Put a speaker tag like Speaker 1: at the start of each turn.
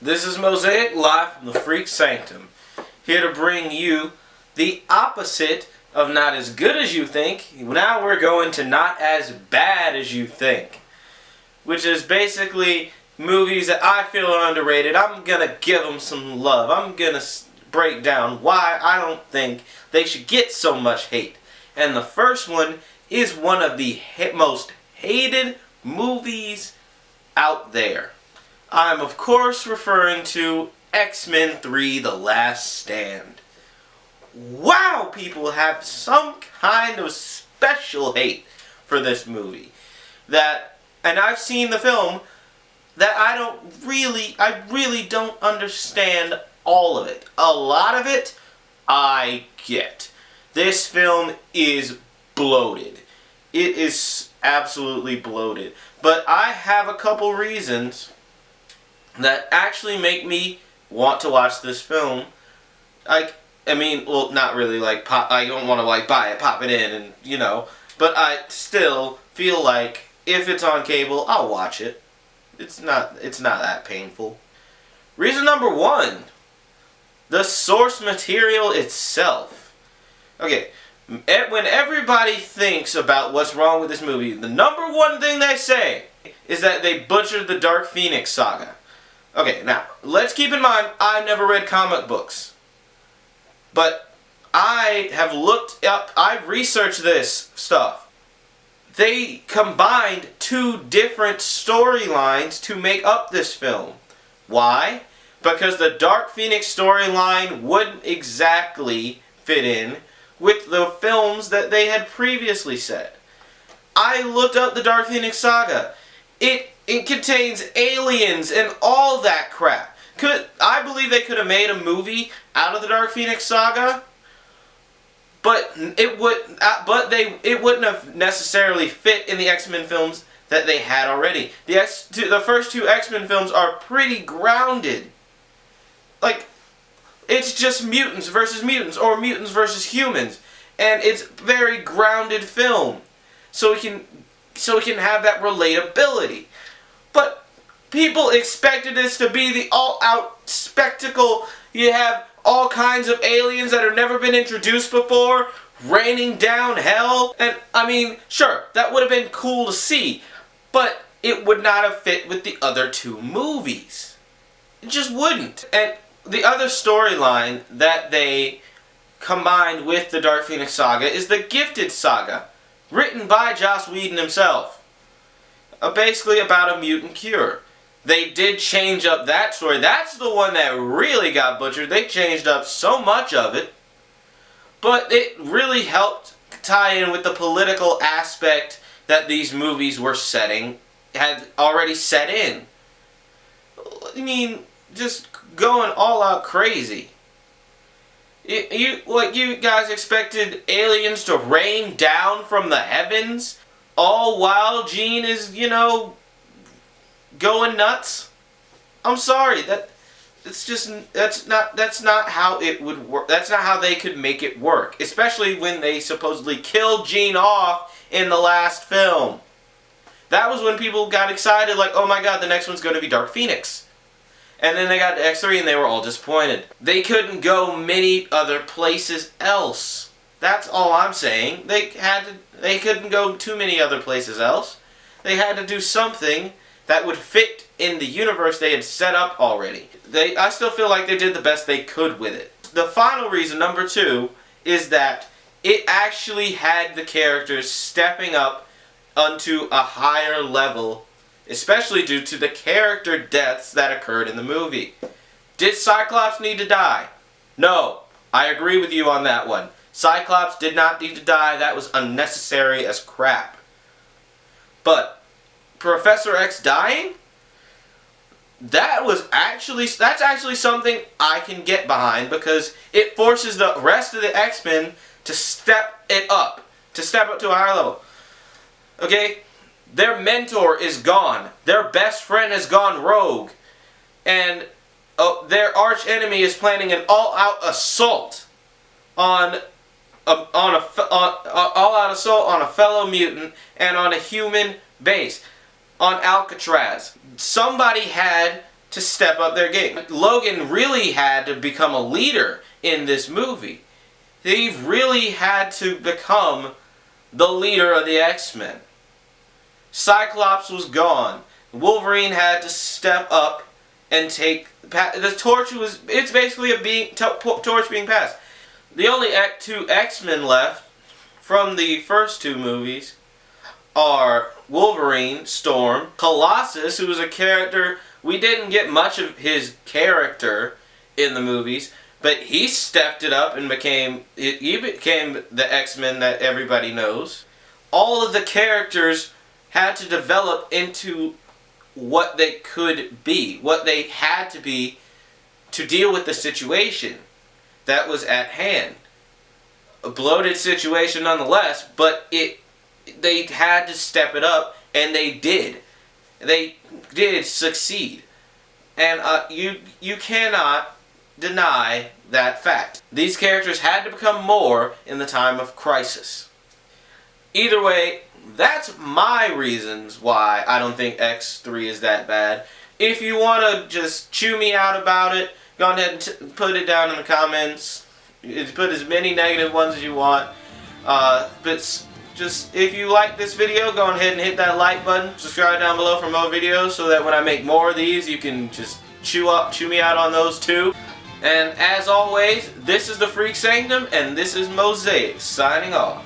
Speaker 1: This is Mosaic live from the Freak Sanctum, here to bring you the opposite of not as good as you think. Now we're going to not as bad as you think, which is basically movies that I feel are underrated. I'm gonna give them some love. I'm gonna break down why I don't think they should get so much hate. And the first one is one of the most hated movies out there. I'm of course referring to X-Men 3: The Last Stand. Wow, people have some kind of special hate for this movie. And I've seen the film, that I really don't understand all of it. A lot of it, I get. This film is bloated. It is absolutely bloated. But I have a couple reasons that actually make me want to watch this film. Well, not really, I don't want to, buy it, pop it in, and, but I still feel like if it's on cable, I'll watch it. It's not that painful. Reason number one, the source material itself. Okay, when everybody thinks about what's wrong with this movie, the number one thing they say is that they butchered the Dark Phoenix saga. Okay, now, let's keep in mind, I've never read comic books. But I've researched this stuff. They combined two different storylines to make up this film. Why? Because the Dark Phoenix storyline wouldn't exactly fit in with the films that they had previously set. I looked up the Dark Phoenix saga. It contains aliens and all that crap. I believe they could have made a movie out of the Dark Phoenix saga, but it wouldn't have necessarily fit in the X-Men films that they had already. The first two X-Men films are pretty grounded. It's just mutants versus mutants, or mutants versus humans, and it's a very grounded film, so it can have that relatability. But people expected this to be the all-out spectacle. You have all kinds of aliens that have never been introduced before, raining down hell. And, sure, that would have been cool to see, but it would not have fit with the other two movies. It just wouldn't. And the other storyline that they combined with the Dark Phoenix saga is the Gifted saga, written by Joss Whedon himself. Basically about a mutant cure. They did change up that story. That's the one that really got butchered. They changed up so much of it. But it really helped tie in with the political aspect that these movies were had already set in. Just going all out crazy. You guys expected aliens to rain down from the heavens, all while Jean is, going nuts? I'm sorry, that's not how it would work. That's not how they could make it work, especially when they supposedly killed Jean off in the last film. That was when people got excited, like, oh my god, the next one's going to be Dark Phoenix. And then they got to X3 and they were all disappointed. They couldn't go many other places else. That's all I'm saying. They couldn't go too many other places else. They had to do something that would fit in the universe they had set up already. I still feel like they did the best they could with it. The final reason, number two, is that it actually had the characters stepping up onto a higher level, especially due to the character deaths that occurred in the movie. Did Cyclops need to die? No. I agree with you on that one. Cyclops did not need to die. That was unnecessary as crap. But Professor X dying? That's actually something I can get behind, because it forces the rest of the X-Men to step up to a higher level. Okay? Their mentor is gone. Their best friend has gone rogue. And their arch enemy is planning an all-out assault on a fellow mutant and on a human base on Alcatraz. Somebody had to step up their game. Logan really had to become a leader in this movie. He really had to become the leader of the X-Men. Cyclops was gone. Wolverine had to step up and take the torch. It's basically a torch being passed. The only two X-Men left from the first two movies are Wolverine, Storm, Colossus, who was a character we didn't get much of his character in the movies, but he stepped it up and became the X-Men that everybody knows. All of the characters had to develop into what they could be, what they had to be to deal with the situation that was at hand. A bloated situation nonetheless, but they had to step it up, and they did. They did succeed. And you cannot deny that fact. These characters had to become more in the time of crisis. Either way, that's my reasons why I don't think X3 is that bad. If you want to just chew me out about it, go ahead and put it down in the comments. Put as many negative ones as you want. But just, if you like this video, go ahead and hit that like button. Subscribe down below for more videos so that when I make more of these, you can just chew me out on those too. And as always, this is the Freak Sanctum, and this is Mosaic, signing off.